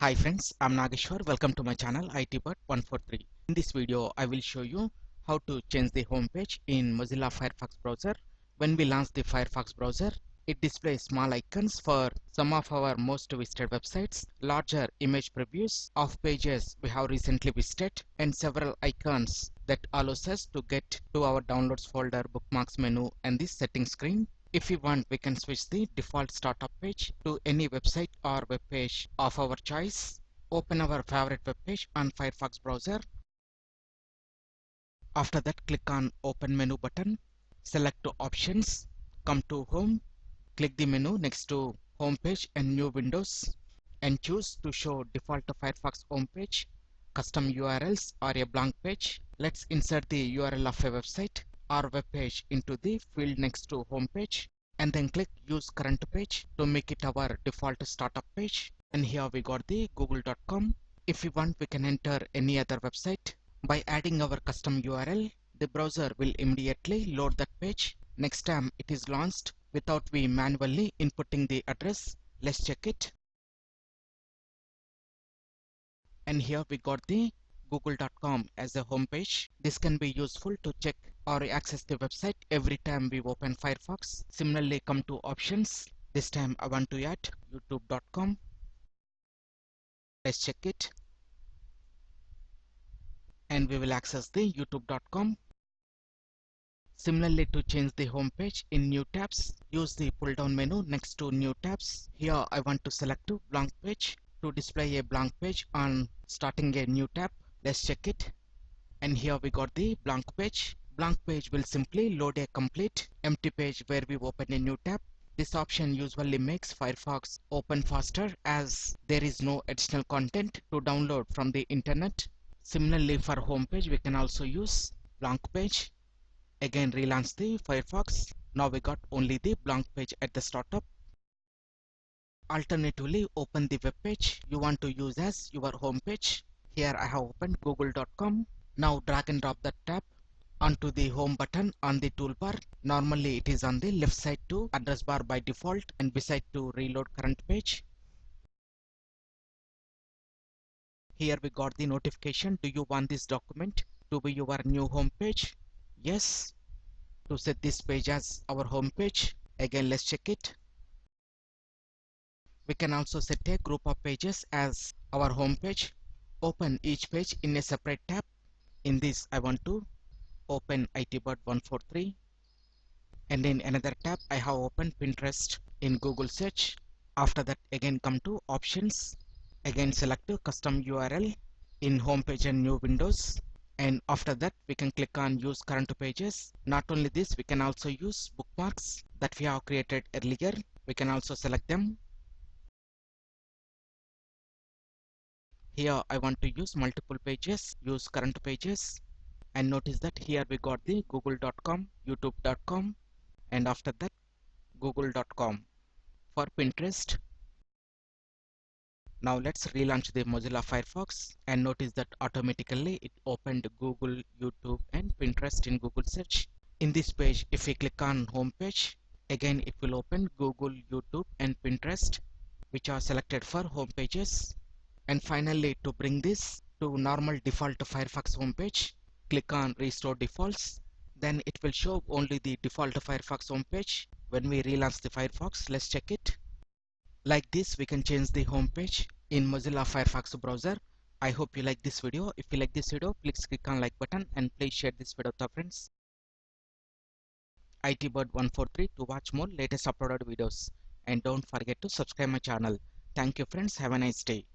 Hi friends, I'm Nageshwar. Welcome to my channel ITbot143. In this video, I will show you how to change the home page in Mozilla Firefox browser. When we launch the Firefox browser, it displays small icons for some of our most visited websites, larger image previews of pages we have recently visited, and several icons that allows us to get to our downloads folder, bookmarks menu, and the settings screen. If we want, we can switch the default startup page to any website or web page of our choice. Open our favorite web page on Firefox browser. After that, click on Open Menu button, select to Options, come to Home, click the menu next to Home page and New Windows, and choose to show default Firefox home page, custom URLs or a blank page. Let's insert the URL of a website or web page into the field next to home page, and then click Use Current Page to make it our default startup page. And here we got the google.com. If we want, we can enter any other website. By adding our custom URL, the browser will immediately load that page next time it is launched without we manually inputting the address. Let's check it. And here we got the google.com as a home page. This can be useful to check or access the website every time we open Firefox. Similarly, come to options. This time I want to add youtube.com. Let's check it. And we will access the youtube.com. Similarly, to change the home page in new tabs, use the pull down menu next to new tabs. Here I want to select a blank page to display a blank page on starting a new tab. Let's check it. And here we got the blank page. Blank page will simply load a complete empty page where we open a new tab. This option usually makes Firefox open faster as there is no additional content to download from the internet. Similarly, for home page, we can also use blank page. Again, relaunch the Firefox. Now we got only the blank page at the startup. Alternatively, open the web page you want to use as your home page. Here I have opened google.com. Now drag and drop that tab onto the home button on the toolbar. Normally it is on the left side to address bar by default and beside to reload current page. Here we got the notification. Do you want this document to be your new home page? Yes. To set this page as our home page, again let's check it. We can also set a group of pages as our home page. Open each page in a separate tab. In this I want to open ITbot143, and in another tab I have opened Pinterest in Google search. After that, again come to options, again select a custom URL in home page and new windows, and after that we can click on use current pages. Not only this, we can also use bookmarks that we have created earlier. We can also select them. Here I want to use multiple pages, use current pages, and notice that here we got the google.com, youtube.com, and after that google.com. For Pinterest, now let's relaunch the Mozilla Firefox, and notice that automatically it opened Google, YouTube, and Pinterest in Google search. In this page, if we click on home page, again it will open Google, YouTube, and Pinterest, which are selected for home pages. And finally, to bring this to normal default Firefox homepage, click on Restore Defaults. Then it will show only the default Firefox homepage. When we relaunch the Firefox, let's check it. Like this, we can change the homepage in Mozilla Firefox browser. I hope you like this video. If you like this video, please click on like button and please share this video with your friends. ITbot143 to watch more latest uploaded videos. And don't forget to subscribe my channel. Thank you friends. Have a nice day.